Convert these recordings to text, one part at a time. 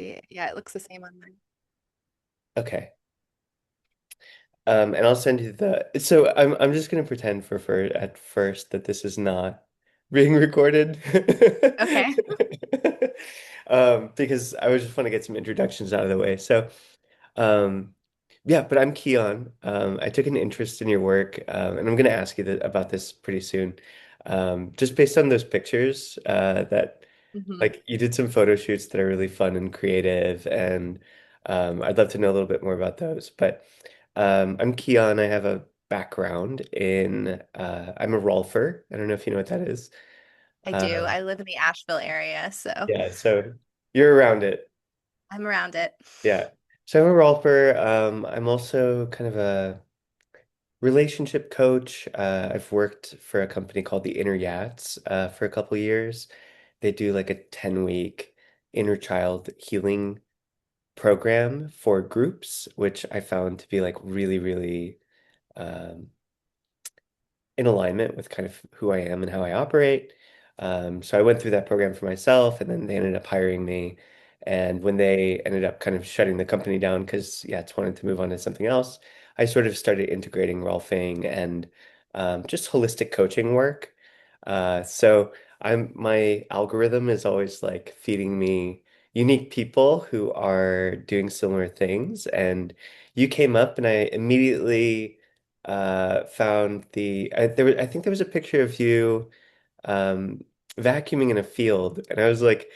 see. Yeah, it looks the same on mine. Okay. And I'll send you the. So I'm just gonna pretend for at first that this is not being recorded. Okay. Because I would just want to get some introductions out of the way. So, um, yeah, but I'm Kian. I took an interest in your work, and I'm gonna ask you about this pretty soon. Just based on those pictures, that Hmm. like you did some photo shoots that are really fun and creative, and I'd love to know a little bit more about those. But I'm Keon. I have a background in I'm a rolfer. I don't know if you know what that is. I do. Um, I live in the Asheville area, so yeah, so you're around it. I'm around it. Yeah. So I'm a rolfer. I'm also kind of a relationship coach. I've worked for a company called the Inner Yats for a couple years. They do like a 10-week inner child healing program for groups, which I found to be like really, really um, in alignment with kind of who I am and how I operate. So I went through that program for myself, and then they ended up hiring me. And when they ended up kind of shutting the company down because, yeah, it's wanted to move on to something else, I sort of started integrating Rolfing and just holistic coaching work. So my algorithm is always like feeding me unique people who are doing similar things. And you came up, and I immediately found I think there was a picture of you um vacuuming in a field, and I was like,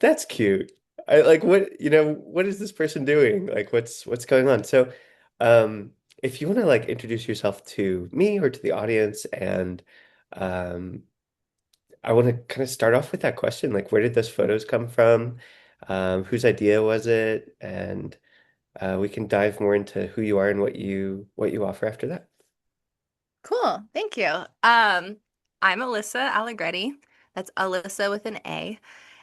that's cute. I like what is this person doing? Like what's going on? So um if you want to like introduce yourself to me or to the audience, and um I want to kind of start off with that question, like where did those photos come from? Whose idea was it? And we can dive more into who you are and what you offer after that. Cool. Thank you. I'm Alyssa Allegretti. That's Alyssa with an A.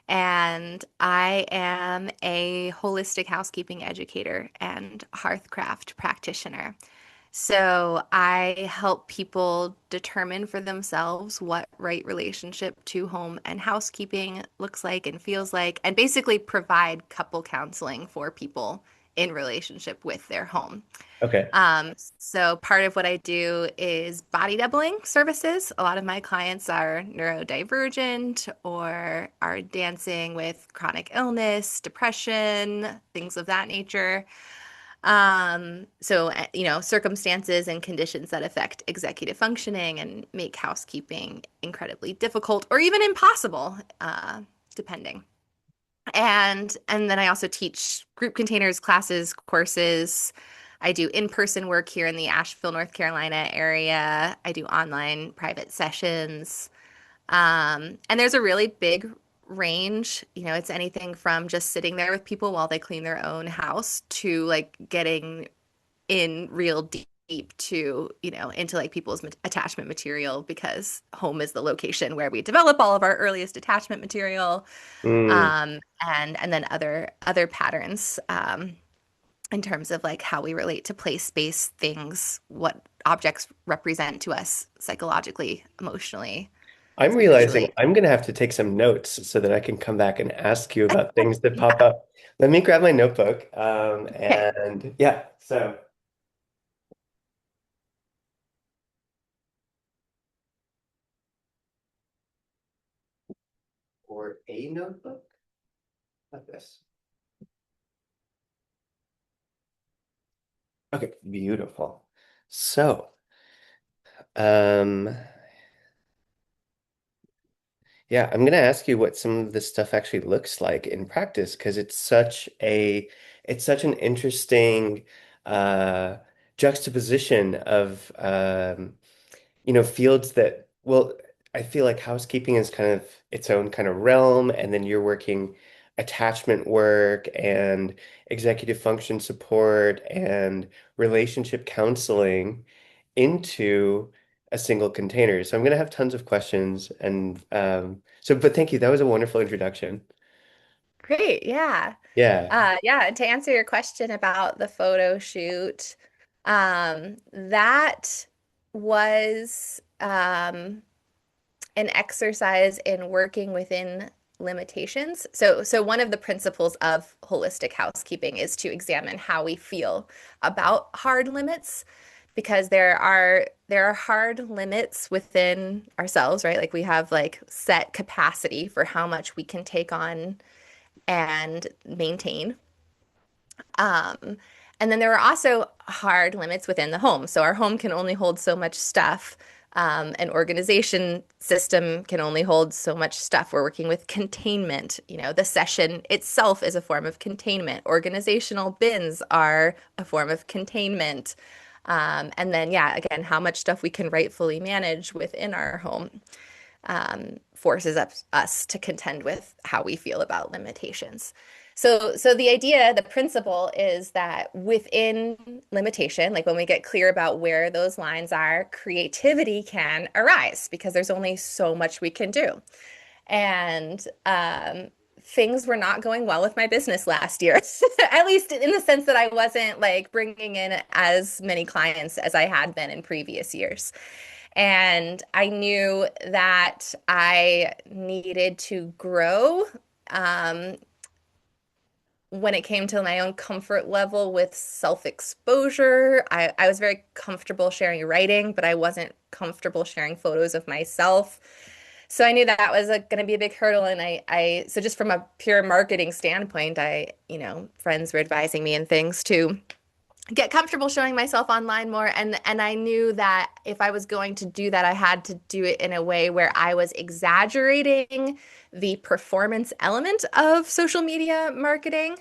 And I am a holistic housekeeping educator and hearthcraft practitioner. So I help people determine for themselves what right relationship to home and housekeeping looks like and feels like, and basically provide couple counseling for people in relationship with their home. Okay. So part of what I do is body doubling services. A lot of my clients are neurodivergent or are dancing with chronic illness, depression, things of that nature. Circumstances and conditions that affect executive functioning and make housekeeping incredibly difficult or even impossible, depending. And then I also teach group containers, classes, courses. I do in-person work here in the Asheville, North Carolina area. I do online private sessions. And there's a really big range. It's anything from just sitting there with people while they clean their own house to like getting in real deep to, into like people's attachment material because home is the location where we develop all of our earliest attachment material, Mm. and then other patterns in terms of like how we relate to place, space, things, what objects represent to us psychologically, emotionally, I'm realizing spiritually. I'm gonna have to take some notes so that I can come back and ask you about things that pop Yeah. up. Let me grab my notebook. Okay. And yeah, so or a notebook like this. Okay, beautiful. So, um, yeah, I'm gonna ask you what some of this stuff actually looks like in practice because it's such an interesting uh juxtaposition of fields that, well, I feel like housekeeping is kind of its own kind of realm, and then you're working attachment work and executive function support and relationship counseling into a single container. So I'm going to have tons of questions, and but thank you. That was a wonderful introduction. Great. Yeah. Yeah. Yeah, and to answer your question about the photo shoot, that was an exercise in working within limitations. So one of the principles of holistic housekeeping is to examine how we feel about hard limits, because there are hard limits within ourselves, right? Like we have like set capacity for how much we can take on and maintain. Um, and then there are also hard limits within the home. So our home can only hold so much stuff. An organization system can only hold so much stuff. We're working with containment. The session itself is a form of containment. Organizational bins are a form of containment. And then, yeah, again, how much stuff we can rightfully manage within our home forces us to contend with how we feel about limitations. So the idea, the principle is that within limitation, like when we get clear about where those lines are, creativity can arise because there's only so much we can do. And things were not going well with my business last year, at least in the sense that I wasn't like bringing in as many clients as I had been in previous years. And I knew that I needed to grow um, when it came to my own comfort level with self-exposure. I was very comfortable sharing writing, but I wasn't comfortable sharing photos of myself. So I knew that was going to be a big hurdle. And so just from a pure marketing standpoint, friends were advising me and things to get comfortable showing myself online more, and I knew that if I was going to do that, I had to do it in a way where I was exaggerating the performance element of social media marketing.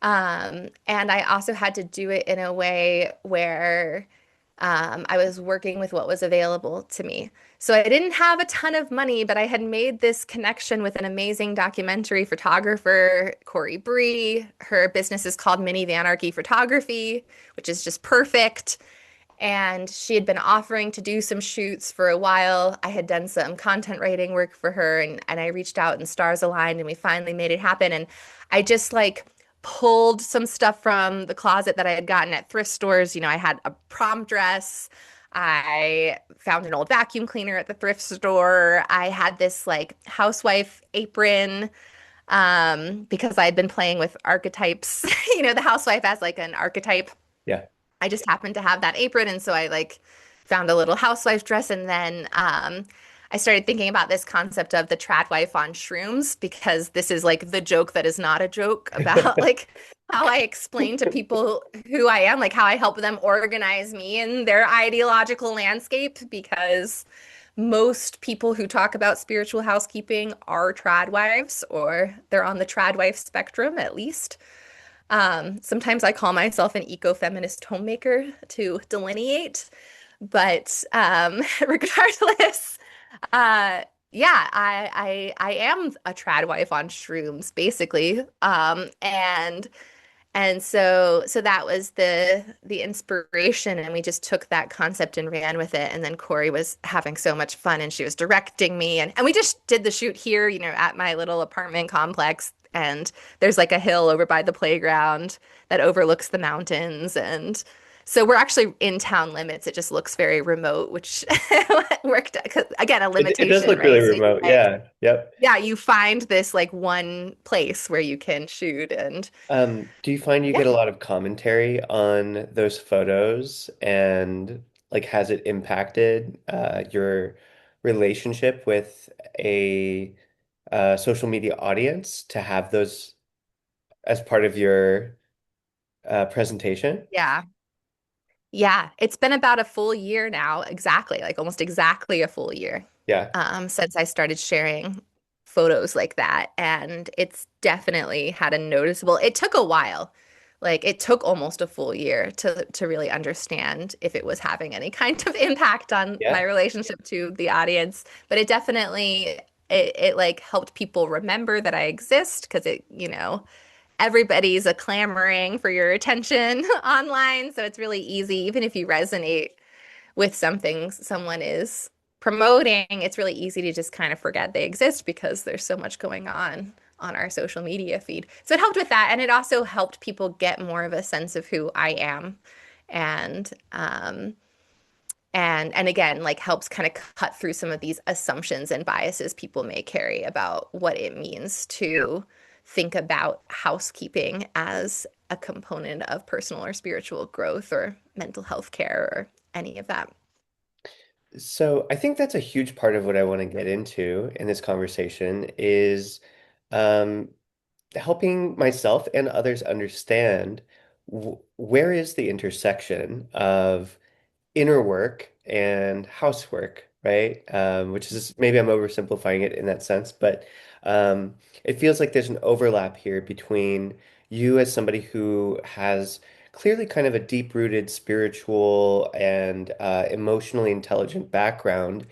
And I also had to do it in a way where I was working with what was available to me. So I didn't have a ton of money, but I had made this connection with an amazing documentary photographer, Corey Bree. Her business is called Mini Vanarchy Photography, which is just perfect. And she had been offering to do some shoots for a while. I had done some content writing work for her, and I reached out and stars aligned and we finally made it happen. And I just like pulled some stuff from the closet that I had gotten at thrift stores. I had a prom dress. I found an old vacuum cleaner at the thrift store. I had this like housewife apron because I had been playing with archetypes. The housewife as like an archetype. Yeah. I just happened to have that apron, and so I like found a little housewife dress, and then I started thinking about this concept of the Tradwife on Shrooms, because this is like the joke that is not a joke about like how I explain to people who I am, like how I help them organize me in their ideological landscape, because most people who talk about spiritual housekeeping are Tradwives, or they're on the Tradwife spectrum at least. Sometimes I call myself an eco-feminist homemaker to delineate, but regardless, uh, yeah, I am a trad wife on shrooms, basically. And so that was the inspiration, and we just took that concept and ran with it. And then Corey was having so much fun, and she was directing me, and we just did the shoot here, at my little apartment complex. And there's like a hill over by the playground that overlooks the mountains, and so we're actually in town limits. It just looks very remote, which worked out, 'cause, again, a It does limitation, look really right? So remote. Yeah. Yep. yeah, you find this like one place where you can shoot, and Do you find you yeah. get a lot of commentary on those photos, and like has it impacted your relationship with a social media audience to have those as part of your presentation? Yeah. Yeah, it's been about a full year now, exactly, like almost exactly a full year, Yeah. since I started sharing photos like that. And it's definitely had a noticeable, it took a while. Like it took almost a full year to really understand if it was having any kind of impact on my Yeah. relationship to the audience. But it definitely it like helped people remember that I exist, because everybody's a clamoring for your attention online. So it's really easy, even if you resonate with something someone is promoting, it's really easy to just kind of forget they exist because there's so much going on our social media feed. So it helped with that. And it also helped people get more of a sense of who I am. And And again, like helps kind of cut through some of these assumptions and biases people may carry about what it means to think about housekeeping as a component of personal or spiritual growth or mental health care or any of that. So I think that's a huge part of what I want to get into in this conversation is um, helping myself and others understand where is the intersection of inner work and housework, right? Which is maybe I'm oversimplifying it in that sense, but um, it feels like there's an overlap here between you as somebody who has clearly kind of a deep-rooted spiritual and emotionally intelligent background,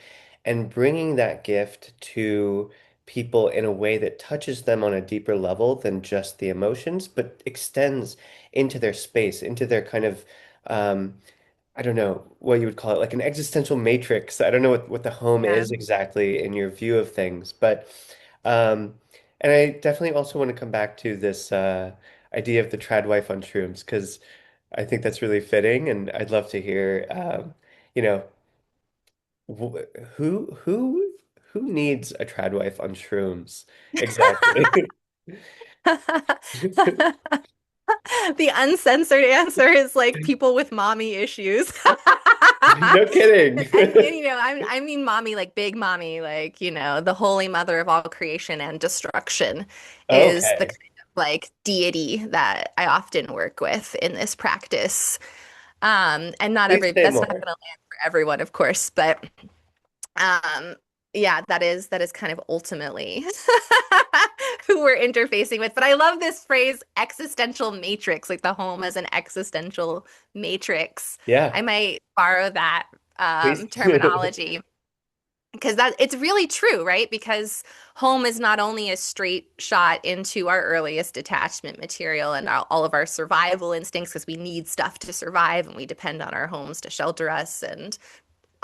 and bringing that gift to people in a way that touches them on a deeper level than just the emotions, but extends into their space, into their kind of I don't know what you would call it, like an existential matrix. I don't know what the home Yeah. is exactly in your view of things, but um, and I definitely also want to come back to this idea of the Tradwife on Shrooms because I think that's really fitting, and I'd love to hear, you know, wh who needs a Tradwife on Shrooms exactly? The uncensored answer is like people with mommy issues. No kidding. And I mean mommy like big mommy, like, the holy mother of all creation and destruction is the Okay, kind of like deity that I often work with in this practice. And please say that's not more. gonna land for everyone, of course, but um, yeah, that is kind of ultimately who we're interfacing with. But I love this phrase, existential matrix, like the home as an existential matrix. Yeah, I might borrow that please. terminology because that it's really true, right? Because home is not only a straight shot into our earliest attachment material and all of our survival instincts, because we need stuff to survive and we depend on our homes to shelter us and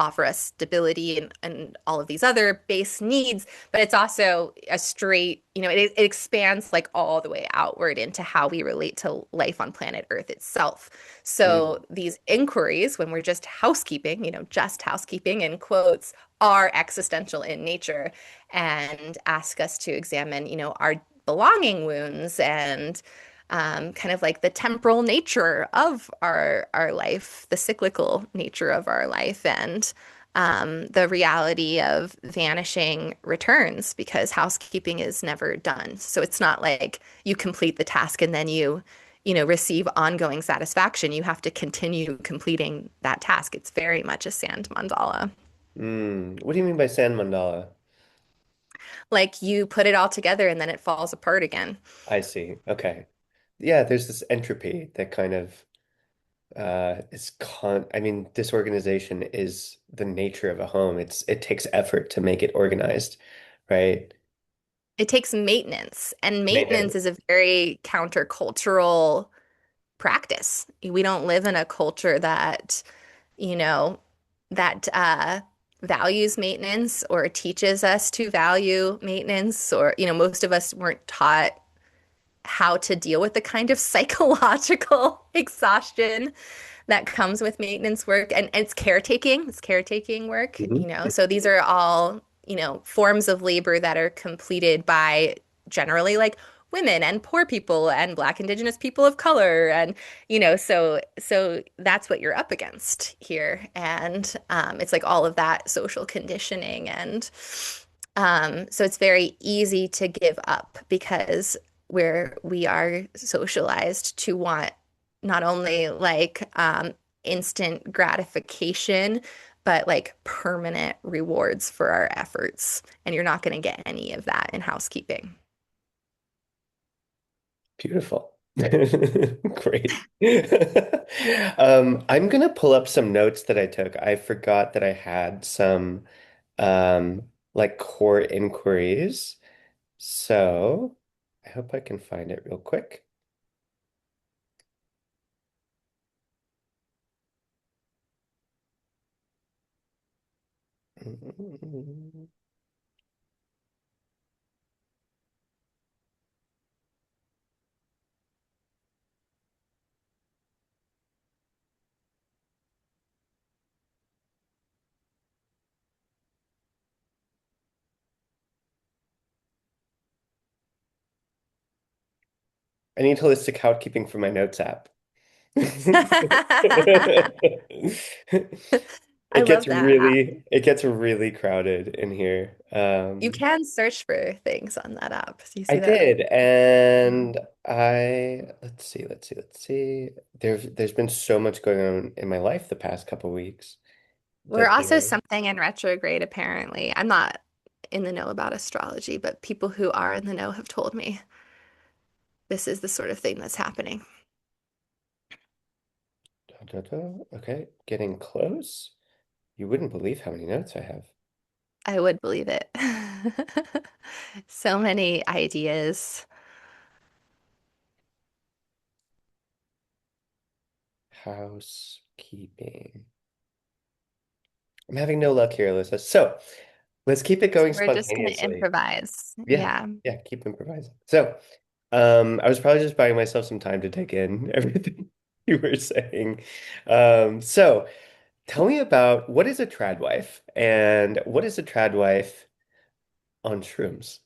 offer us stability and all of these other base needs, but it's also a straight, it expands like all the way outward into how we relate to life on planet Earth itself. Mm, So these inquiries, when we're just housekeeping, just housekeeping in quotes, are existential in nature and ask us to examine, our belonging wounds and kind of like the temporal nature of our life, the cyclical nature of our life, and the reality of vanishing returns because housekeeping is never done. So it's not like you complete the task and then receive ongoing satisfaction. You have to continue completing that task. It's very much a sand mandala. What do you mean by sand mandala? Like you put it all together and then it falls apart again. I see. Okay. Yeah, there's this entropy that kind of is I mean, disorganization is the nature of a home. It takes effort to make it organized, right? It takes maintenance, and maintenance Maintenance. is a very countercultural practice. We don't live in a culture that, you know, that values maintenance or teaches us to value maintenance, or, most of us weren't taught how to deal with the kind of psychological exhaustion that comes with maintenance work. And it's caretaking work, Mhm. So these are all, forms of labor that are completed by generally like women and poor people and Black Indigenous people of color. And, so that's what you're up against here. And it's like all of that social conditioning. And so it's very easy to give up because we are socialized to want not only like instant gratification, but like permanent rewards for our efforts. And you're not going to get any of that in housekeeping. Beautiful. Great. I'm gonna pull up some notes that I took. I forgot that I had some like core inquiries. So I hope I can find it real quick. I need holistic housekeeping for my notes app. I love that app. It gets really crowded in here. You can search for things on that app. Do you I see that? did, Mhm. and let's see. There's been so much going on in my life the past couple weeks We're that also something in retrograde, apparently. I'm not in the know about astrology, but people who are in the know have told me this is the sort of thing that's happening. okay, getting close. You wouldn't believe how many notes I have. I would believe it. So many ideas. Housekeeping. I'm having no luck here, Alyssa. So let's keep it So going we're just going to spontaneously. improvise. Yeah, Yeah. yeah, keep improvising. So, I was probably just buying myself some time to take in everything you were saying. So tell me about what is a tradwife and what is a tradwife on shrooms?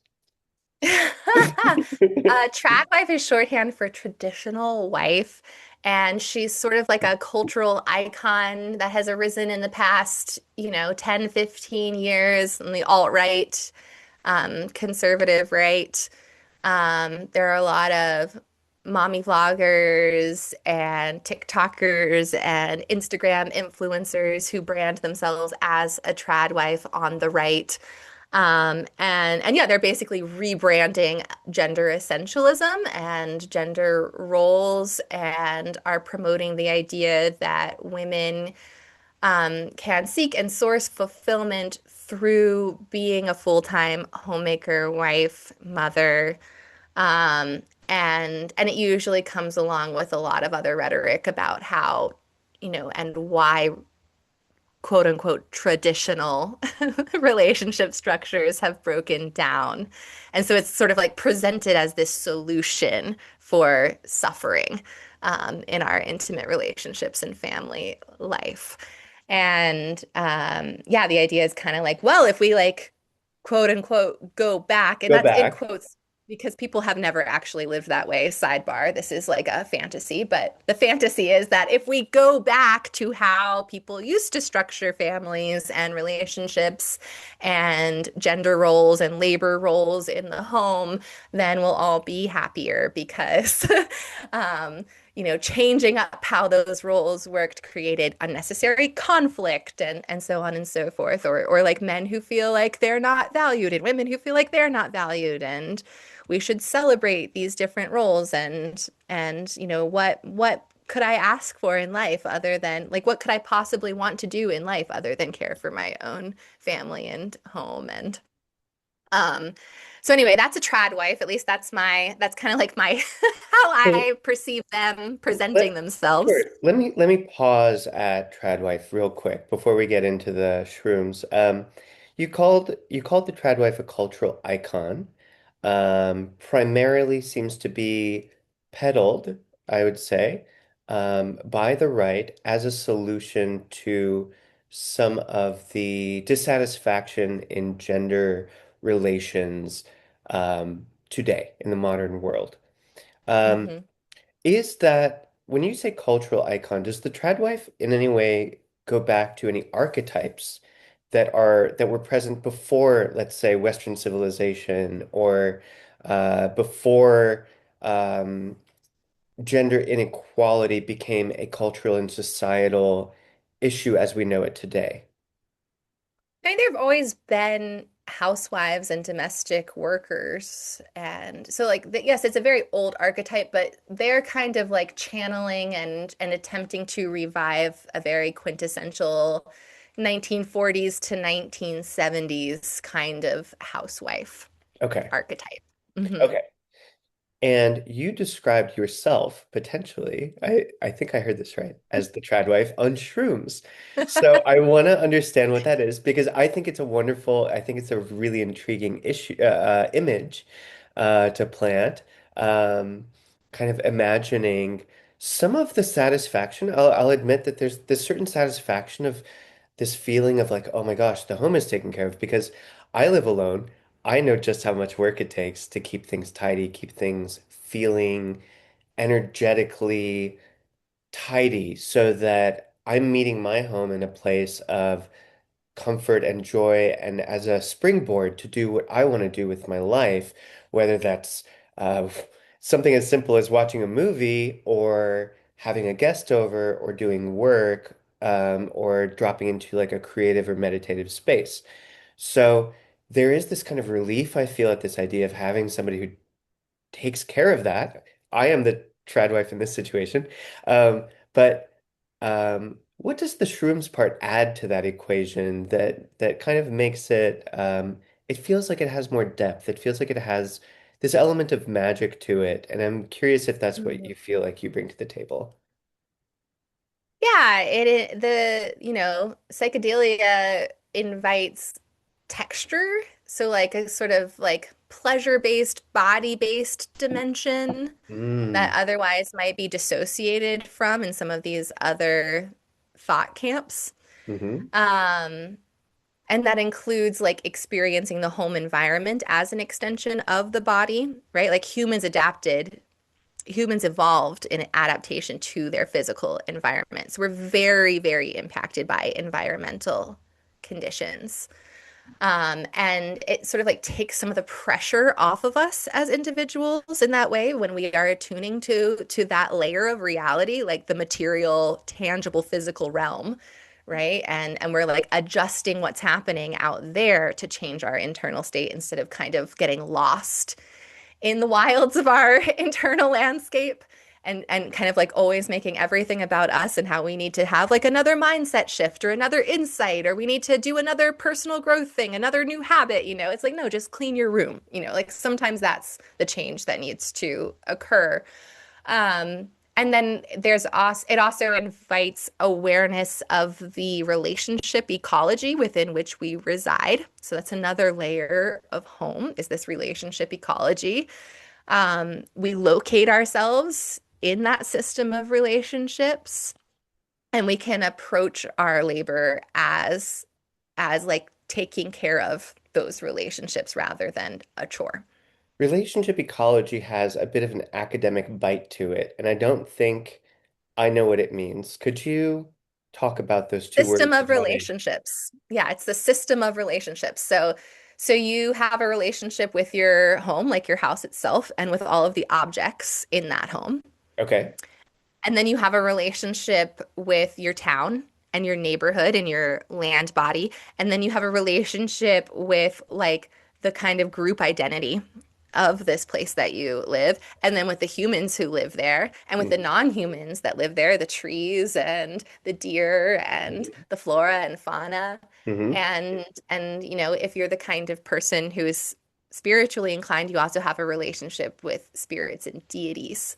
Trad wife is shorthand for traditional wife, and she's sort of like a cultural icon that has arisen in the past, 10, 15 years in the alt-right, conservative right. There are a lot of mommy vloggers and TikTokers and Instagram influencers who brand themselves as a trad wife on the right. And yeah, they're basically rebranding gender essentialism and gender roles and are promoting the idea that women can seek and source fulfillment through being a full-time homemaker, wife, mother, and it usually comes along with a lot of other rhetoric about how, and why quote unquote traditional relationship structures have broken down. And so it's sort of like presented as this solution for suffering in our intimate relationships and family life. And yeah, the idea is kind of like, well, if we like quote unquote go back, and Go that's in back. quotes because people have never actually lived that way. Sidebar, this is like a fantasy, but the fantasy is that if we go back to how people used to structure families and relationships and gender roles and labor roles in the home, then we'll all be happier because changing up how those roles worked created unnecessary conflict and so on and so forth. Or like men who feel like they're not valued and women who feel like they're not valued. And we should celebrate these different roles and what could I ask for in life other than like what could I possibly want to do in life other than care for my own family and home and um, so anyway, that's a trad wife. At least that's kind of like my how I perceive them presenting themselves. Sure. Let me pause at Tradwife real quick before we get into the shrooms. You called the Tradwife a cultural icon. Primarily seems to be peddled, I would say, by the right as a solution to some of the dissatisfaction in gender relations today in the modern world. Um, Hmm. is that when you say cultural icon, does the tradwife in any way go back to any archetypes that were present before, let's say, Western civilization or before um, gender inequality became a cultural and societal issue as we know it today? I mean, there have always been housewives and domestic workers. And so like yes, it's a very old archetype, but they're kind of like channeling and attempting to revive a very quintessential 1940s to 1970s kind of housewife Okay. archetype. Hmm. Okay. And you described yourself potentially, I think I heard this right, as the trad wife on shrooms. So I want to understand what that is because I think it's a really intriguing image to plant. Um, kind of imagining some of the satisfaction. I'll admit that there's this certain satisfaction of this feeling of like, oh my gosh, the home is taken care of because I live alone. I know just how much work it takes to keep things tidy, keep things feeling, energetically tidy so that I'm meeting my home in a place of comfort and joy and as a springboard to do what I want to do with my life, whether that's uh, something as simple as watching a movie or having a guest over or doing work or dropping into like a creative or meditative space. So there is this kind of relief I feel at this idea of having somebody who takes care of that. I am the tradwife in this situation. But what does the shrooms part add to that equation that kind of makes it it feels like it has more depth. It feels like it has this element of magic to it. And I'm curious if that's what Mhm. you feel like you bring to the table. Yeah, psychedelia invites texture. So like a sort of like pleasure-based, body-based dimension that Mm, otherwise might be dissociated from in some of these other thought camps. hmm Um, and that includes like experiencing the home environment as an extension of the body, right? Like humans evolved in adaptation to their physical environment. So we're very, very impacted by environmental conditions. And it sort of like takes some of the pressure off of us as individuals in that way when we are attuning to that layer of reality, like the material, tangible, physical realm, right? And we're like adjusting what's happening out there to change our internal state instead of kind of getting lost in the wilds of our internal landscape and kind of like always making everything about us and how we need to have like another mindset shift or another insight or we need to do another personal growth thing, another new habit, you know. It's like no, just clean your room, you know. Like sometimes that's the change that needs to occur. And then it also invites awareness of the relationship ecology within which we reside. So that's another layer of home is this relationship ecology. We locate ourselves in that system of relationships, and we can approach our labor as like taking care of those relationships rather than a chore. Relationship ecology has a bit of an academic bite to it, and I don't think I know what it means. Could you talk about those two System words of and how they relationships. Yeah, it's the system of relationships. So you have a relationship with your home, like your house itself, and with all of the objects in that home. Okay. And then you have a relationship with your town and your neighborhood and your land body. And then you have a relationship with like the kind of group identity of this place that you live. And then with the humans who live there and with the Mm-hmm. non-humans that live there, the trees and the deer and Mm-hmm. the flora and fauna. Mm-hmm. And you know, if you're the kind of person who is spiritually inclined, you also have a relationship with spirits and deities.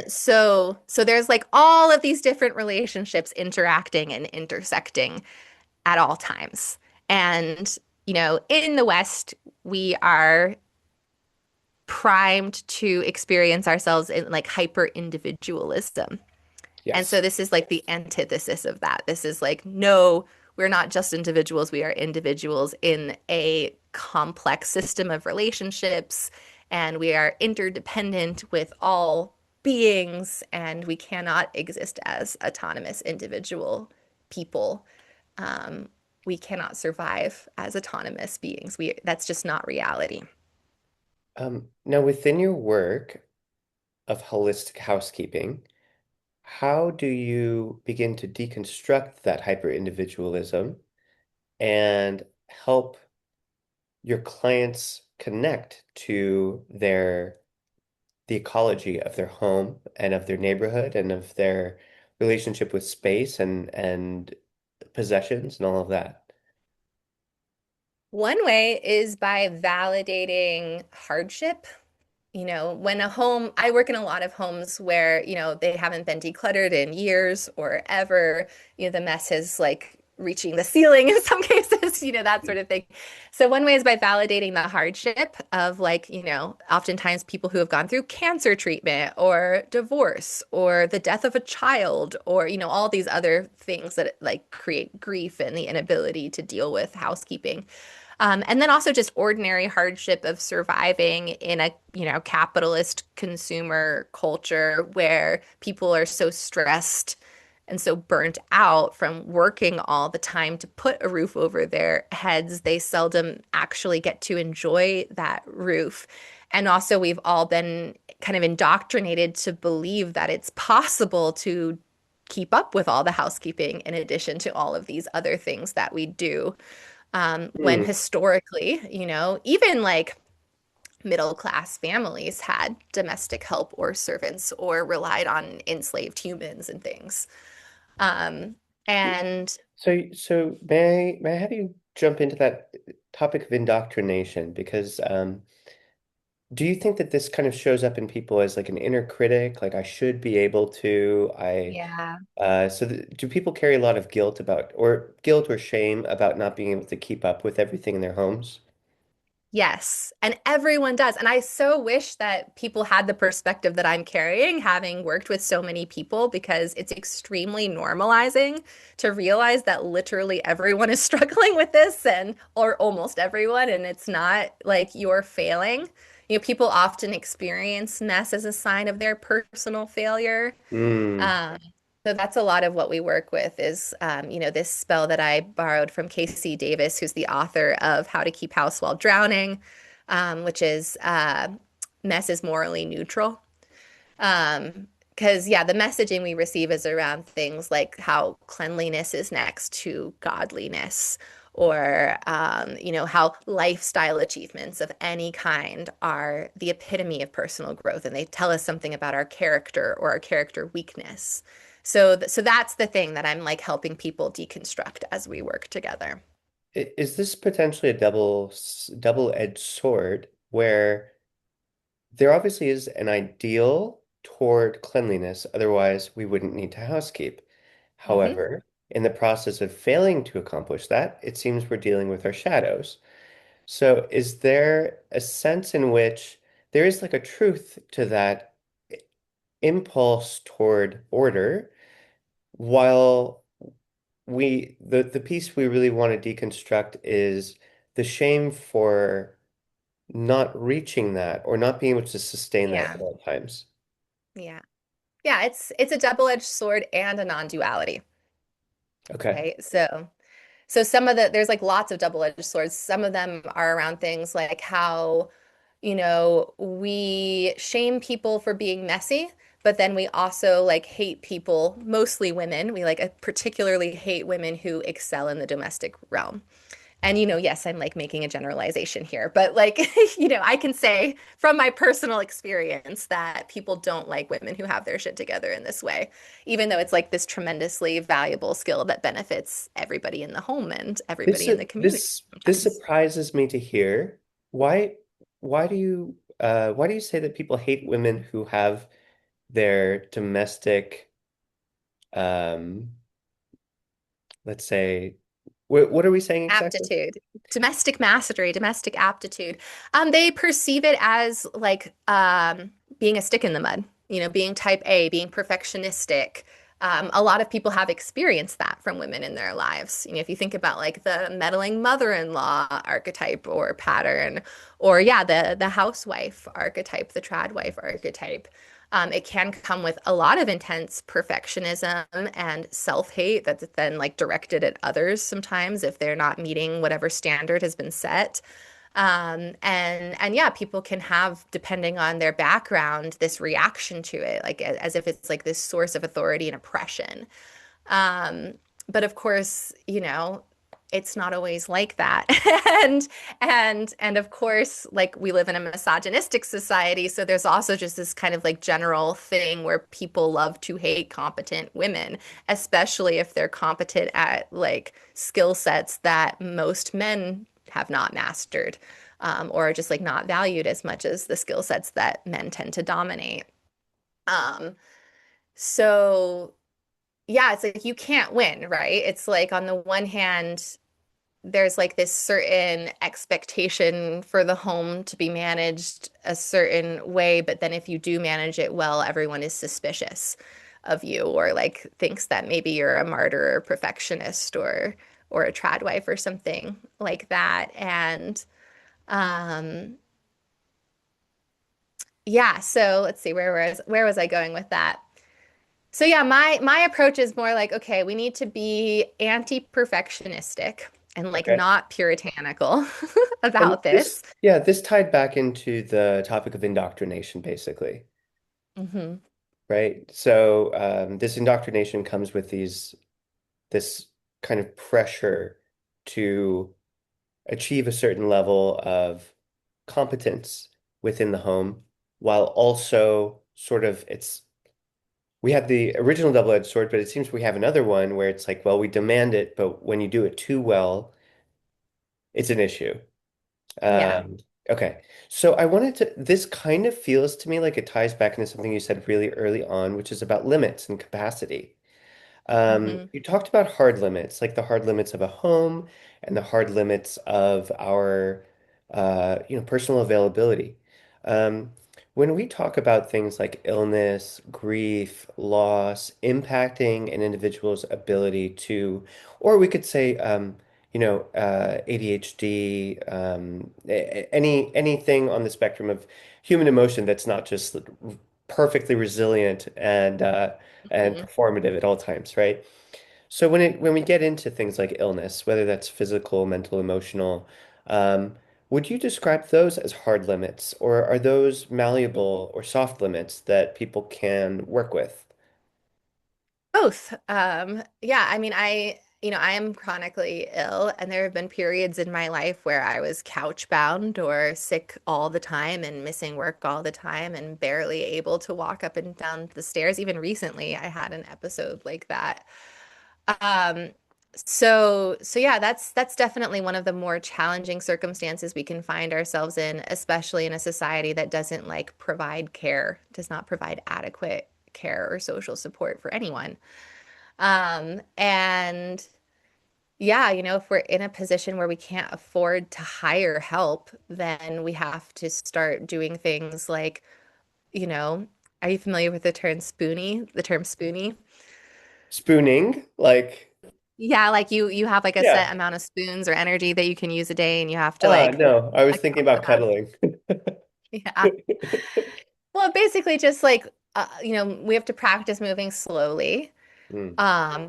So there's like all of these different relationships interacting and intersecting at all times. And, you know, in the West, we are primed to experience ourselves in like hyper individualism. And Yes. so this is like the antithesis of that. This is like, no, we're not just individuals. We are individuals in a complex system of relationships, and we are interdependent with all beings, and we cannot exist as autonomous individual people. Um, we cannot survive as autonomous beings. That's just not reality. Now, within your work of holistic housekeeping, how do you begin to deconstruct that hyper-individualism and help your clients connect to the ecology of their home and of their neighborhood and of their relationship with space and possessions and all of that? One way is by validating hardship. You know, when a home, I work in a lot of homes where, you know, they haven't been decluttered in years or ever. You know, the mess is like reaching the ceiling in some cases, you know, that sort of thing. So one way is by validating the hardship of like, you know, oftentimes people who have gone through cancer treatment or divorce or the death of a child or, you know, all these other things that like create grief and the inability to deal with housekeeping. And then also just ordinary hardship of surviving in a, capitalist consumer culture where people are so stressed and so burnt out from working all the time to put a roof over their heads, they seldom actually get to enjoy that roof. And also, we've all been kind of indoctrinated to believe that it's possible to keep up with all the housekeeping in addition to all of these other things that we do. When Hmm. historically, even like middle class families had domestic help or servants or relied on enslaved humans and things. Um, and So may I have you jump into that topic of indoctrination? Because do you think that this kind of shows up in people as like an inner critic, like I should be able to, yeah. do people carry a lot of guilt or shame about not being able to keep up with everything in their homes? Yes, and everyone does. And I so wish that people had the perspective that I'm carrying, having worked with so many people, because it's extremely normalizing to realize that literally everyone is struggling with this, and or almost everyone, and it's not like you're failing. People often experience mess as a sign of their personal failure. Mm. Um, so that's a lot of what we work with is, this spell that I borrowed from Casey Davis, who's the author of How to Keep House While Drowning, which is mess is morally neutral. Because, yeah, the messaging we receive is around things like how cleanliness is next to godliness, or, how lifestyle achievements of any kind are the epitome of personal growth, and they tell us something about our character or our character weakness. So that's the thing that I'm like helping people deconstruct as we work together. Is this potentially a double-edged sword where there obviously is an ideal toward cleanliness, otherwise we wouldn't need to housekeep. Hmm. However, in the process of failing to accomplish that, it seems we're dealing with our shadows. So is there a sense in which there is like a truth to that impulse toward order, while the piece we really want to deconstruct is the shame for not reaching that or not being able to sustain that Yeah. at all times. Yeah. Yeah, it's a double-edged sword and a non-duality, Okay. right? So some of there's like lots of double-edged swords. Some of them are around things like how, we shame people for being messy, but then we also like hate people, mostly women. We like particularly hate women who excel in the domestic realm. And, yes, I'm like making a generalization here, but like, I can say from my personal experience that people don't like women who have their shit together in this way, even though it's like this tremendously valuable skill that benefits everybody in the home and This everybody in the community this sometimes. surprises me to hear. Why why do you say that people hate women who have their domestic um let's say what are we saying exactly? Aptitude, domestic mastery, domestic aptitude. They perceive it as like being a stick in the mud, being type A, being perfectionistic. A lot of people have experienced that from women in their lives. If you think about like the meddling mother-in-law archetype or pattern, or yeah, the housewife archetype, the tradwife archetype. It can come with a lot of intense perfectionism and self-hate that's then like directed at others sometimes if they're not meeting whatever standard has been set. And yeah, people can have, depending on their background, this reaction to it, like as if it's like this source of authority and oppression. Um, but of course, it's not always like that. And and of course, like we live in a misogynistic society, so there's also just this kind of like general thing where people love to hate competent women, especially if they're competent at like skill sets that most men have not mastered, or are just like not valued as much as the skill sets that men tend to dominate. Um, so yeah, it's like you can't win, right? It's like on the one hand, there's like this certain expectation for the home to be managed a certain way, but then if you do manage it well, everyone is suspicious of you or like thinks that maybe you're a martyr or perfectionist or a Tradwife or something like that. And um, yeah, so let's see, where was I going with that? So yeah, my approach is more like, okay, we need to be anti-perfectionistic and like Okay. not puritanical And about this, this. yeah, this tied back into the topic of indoctrination, basically, Hmm. right? So this indoctrination comes with this kind of pressure to achieve a certain level of competence within the home, while also sort of we have the original double-edged sword, but it seems we have another one where it's like, well, we demand it, but when you do it too well, it's an issue. Yeah. Um, okay. So I wanted to, this kind of feels to me like it ties back into something you said really early on, which is about limits and capacity. Hmm. You talked about hard limits, like the hard limits of a home and the hard limits of our, personal availability. Um, when we talk about things like illness, grief, loss, impacting an individual's ability to, or we could say, ADHD, anything on the spectrum of human emotion that's not just perfectly resilient and Hmm. performative at all times, right? So when we get into things like illness, whether that's physical, mental, emotional, would you describe those as hard limits, or are those malleable or soft limits that people can work with? Both. Yeah, I mean, I am chronically ill, and there have been periods in my life where I was couch bound or sick all the time and missing work all the time and barely able to walk up and down the stairs. Even recently, I had an episode like that. Um, so yeah, that's definitely one of the more challenging circumstances we can find ourselves in, especially in a society that doesn't like provide care, does not provide adequate care or social support for anyone. And yeah, if we're in a position where we can't afford to hire help, then we have to start doing things like, you know, are you familiar with the term spoonie? Spooning, like, Yeah, like you have like a yeah. set amount of spoons or energy that you can use a day and you have to like No, I was thinking account for about them. cuddling. Yeah. Well, basically just like we have to practice moving slowly. Mm,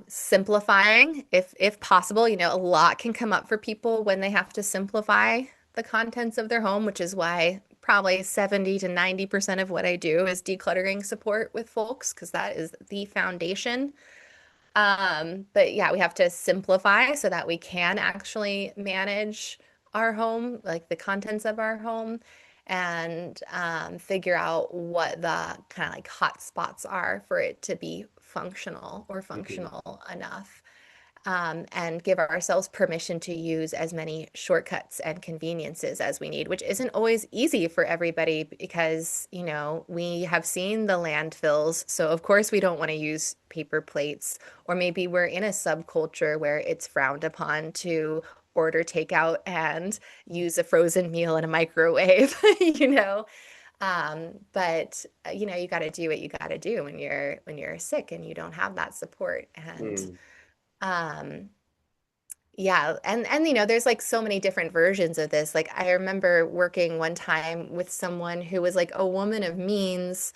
Simplifying if possible. A lot can come up for people when they have to simplify the contents of their home, which is why probably 70 to 90% of what I do is decluttering support with folks because that is the foundation. But yeah, we have to simplify so that we can actually manage our home, like the contents of our home, and figure out what the kind of like hot spots are for it to be functional or mhm, functional enough, and give ourselves permission to use as many shortcuts and conveniences as we need, which isn't always easy for everybody because, we have seen the landfills. So, of course, we don't want to use paper plates, or maybe we're in a subculture where it's frowned upon to order takeout and use a frozen meal in a microwave, you know. But you got to do what you got to do when you're sick and you don't have that support. And mm. um, yeah, and there's like so many different versions of this. Like I remember working one time with someone who was like a woman of means.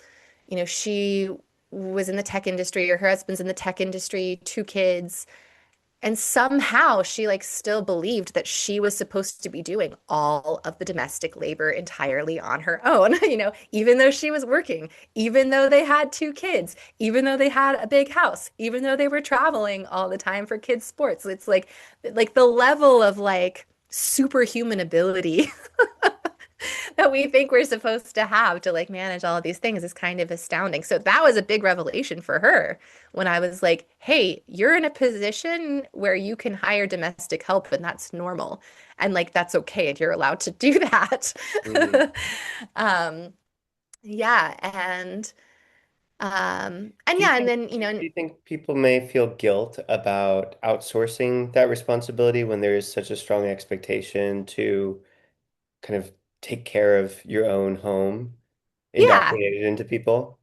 She was in the tech industry, or her husband's in the tech industry, two kids, and somehow she like still believed that she was supposed to be doing all of the domestic labor entirely on her own, even though she was working, even though they had two kids, even though they had a big house, even though they were traveling all the time for kids' sports. It's like the level of like superhuman ability that we think we're supposed to have to like manage all of these things is kind of astounding. So that was a big revelation for her when I was like, "Hey, you're in a position where you can hire domestic help and that's normal. And like that's okay and you're allowed to do that." Mm. Um, yeah, and Do you yeah, and think then, do you think people may feel guilt about outsourcing that responsibility when there is such a strong expectation to kind of take care of your own home, yeah. indoctrinated into people?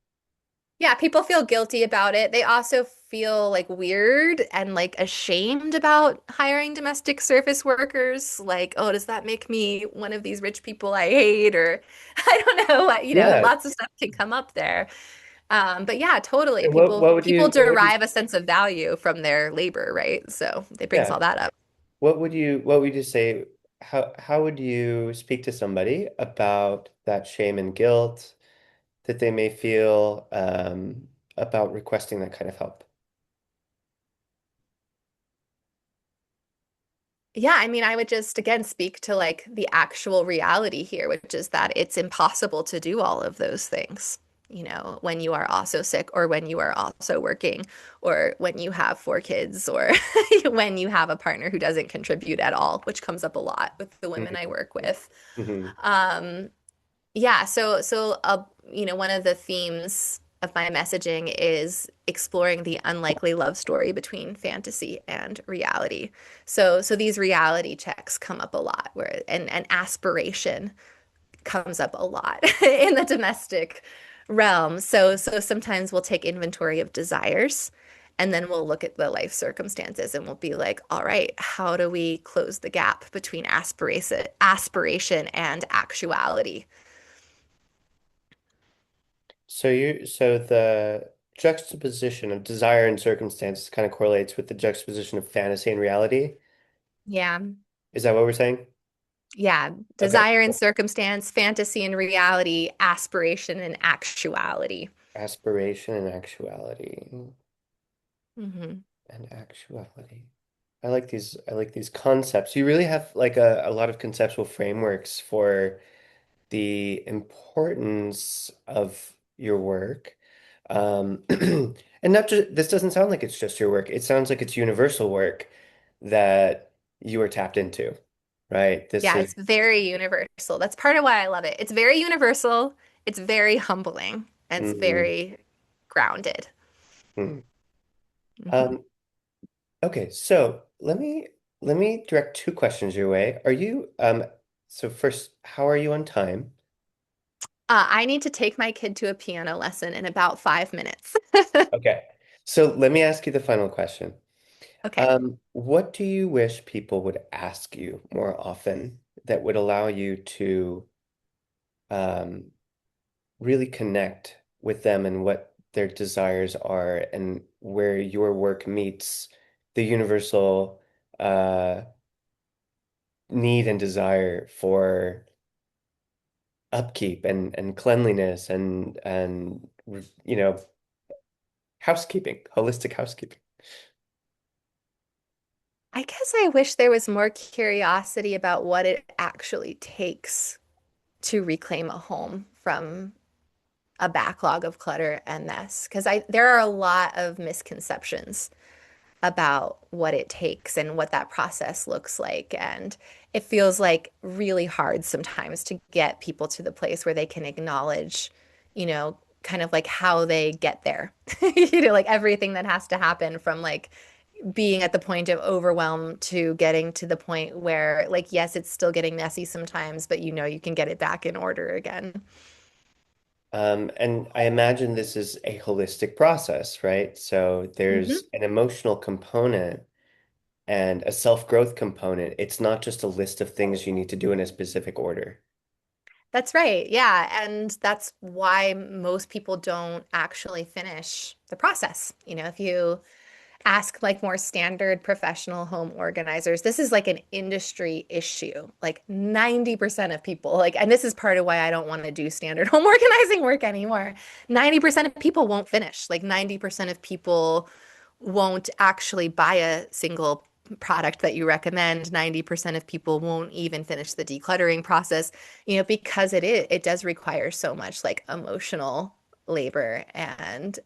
Yeah, people feel guilty about it. They also feel like weird and like ashamed about hiring domestic service workers. Like, oh, does that make me one of these rich people I hate? Or I don't know, Yeah. lots of stuff can come up there. But yeah, totally. And People what would people you what would you derive a sense of value from their labor, right? So it brings yeah. all that up. What would you say? How would you speak to somebody about that shame and guilt that they may feel about requesting that kind of help? Yeah, I mean, I would just again speak to like the actual reality here, which is that it's impossible to do all of those things, when you are also sick or when you are also working or when you have four kids or when you have a partner who doesn't contribute at all, which comes up a lot with the women I work with. Mm-hmm. Um, yeah, one of the themes of my messaging is exploring the unlikely love story between fantasy and reality. So these reality checks come up a lot where and aspiration comes up a lot in the domestic realm. So sometimes we'll take inventory of desires and then we'll look at the life circumstances and we'll be like, all right, how do we close the gap between aspiration and actuality? So the juxtaposition of desire and circumstance kind of correlates with the juxtaposition of fantasy and reality. Yeah. Is that what we're saying? Yeah. Okay. Desire and circumstance, fantasy and reality, aspiration and actuality. Aspiration Hmm. and actuality. I like these concepts. You really have like a lot of conceptual frameworks for the importance of your work. And not just this doesn't sound like it's just your work. It sounds like it's universal work that you are tapped into, right? This Yeah, is it's very universal. That's part of why I love it. It's very universal, it's very humbling, and it's mm, very grounded. mm. Mhm. Um, okay, so let me direct two questions your way. So first, how are you on time? I need to take my kid to a piano lesson in about 5 minutes. Okay. So let me ask you the final question. Okay. What do you wish people would ask you more often that would allow you to um, really connect with them and what their desires are and where your work meets the universal uh, need and desire for upkeep and cleanliness and housekeeping, holistic housekeeping? I guess I wish there was more curiosity about what it actually takes to reclaim a home from a backlog of clutter and mess because I there are a lot of misconceptions about what it takes and what that process looks like. And it feels like really hard sometimes to get people to the place where they can acknowledge, kind of like how they get there. Like everything that has to happen from like being at the point of overwhelm to getting to the point where like yes, it's still getting messy sometimes, but you can get it back in order again. And I imagine this is a holistic process, right? So Mhm. there's an emotional component and a self-growth component. It's not just a list of things you need to do in a specific order. That's right. Yeah. And that's why most people don't actually finish the process. If you ask like more standard professional home organizers, this is like an industry issue. Like 90% of people, like, and this is part of why I don't want to do standard home organizing work anymore. 90% of people won't finish. Like 90% of people won't actually buy a single product that you recommend. 90% of people won't even finish the decluttering process, because it does require so much like emotional labor and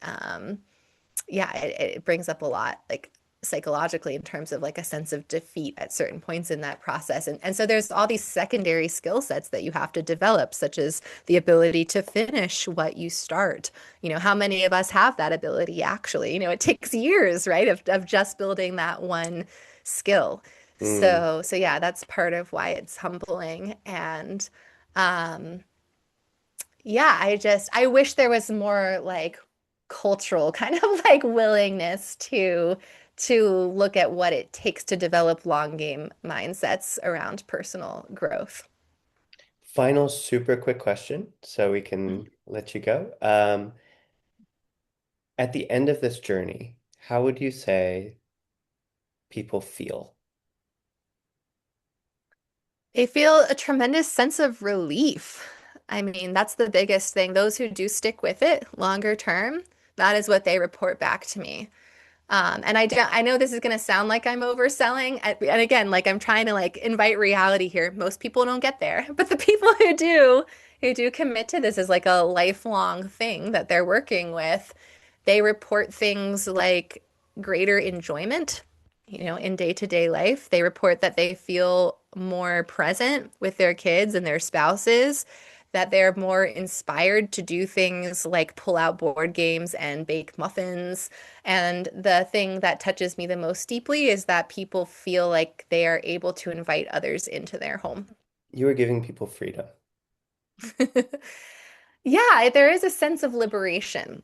yeah, it brings up a lot like psychologically in terms of like a sense of defeat at certain points in that process. And so there's all these secondary skill sets that you have to develop, such as the ability to finish what you start. How many of us have that ability actually? It takes years, right, of just building that one skill. Mm. So yeah, that's part of why it's humbling. And um, yeah, I wish there was more like cultural kind of like willingness to look at what it takes to develop long game mindsets around personal growth. Final super quick question so we can let you go. At the end of this journey, how would you say people feel? They feel a tremendous sense of relief. I mean, that's the biggest thing. Those who do stick with it longer term, that is what they report back to me. And I know this is going to sound like I'm overselling. And again, like I'm trying to like invite reality here. Most people don't get there, but the people who do commit to this as like a lifelong thing that they're working with, they report things like greater enjoyment, in day-to-day life. They report that they feel more present with their kids and their spouses, that they're more inspired to do things like pull out board games and bake muffins. And the thing that touches me the most deeply is that people feel like they are able to invite others into their home. You are giving people freedom. Yeah, there is a sense of liberation.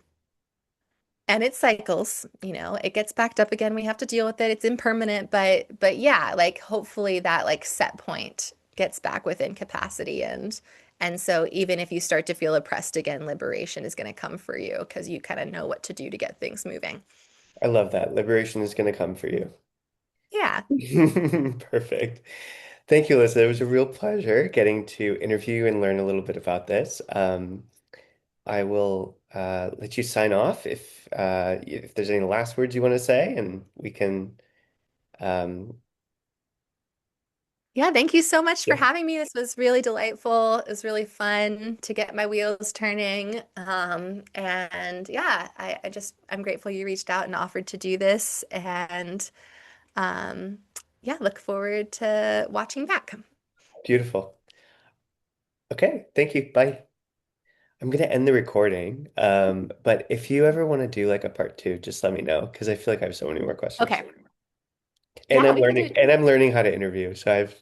And it cycles, it gets backed up again. We have to deal with it. It's impermanent, but yeah, like hopefully that like set point gets back within capacity and so even if you start to feel oppressed again, liberation is going to come for you because you kind of know what to do to get things moving. I love that. Liberation is going to come for you. Yeah. Perfect. Thank you, Alyssa. It was a real pleasure getting to interview you and learn a little bit about this. I will let you sign off if there's any last words you want to say, and we can. Yeah, thank you so much for Yeah, having me. This was really delightful. It was really fun to get my wheels turning. And yeah, I'm grateful you reached out and offered to do this. And um, yeah, look forward to watching back. beautiful. Okay, thank you. Bye. I'm gonna end the recording. But if you ever want to do like a part two, just let me know because I feel like I have so many more questions. Okay. Yeah, we can do it. And I'm learning how to interview, so I've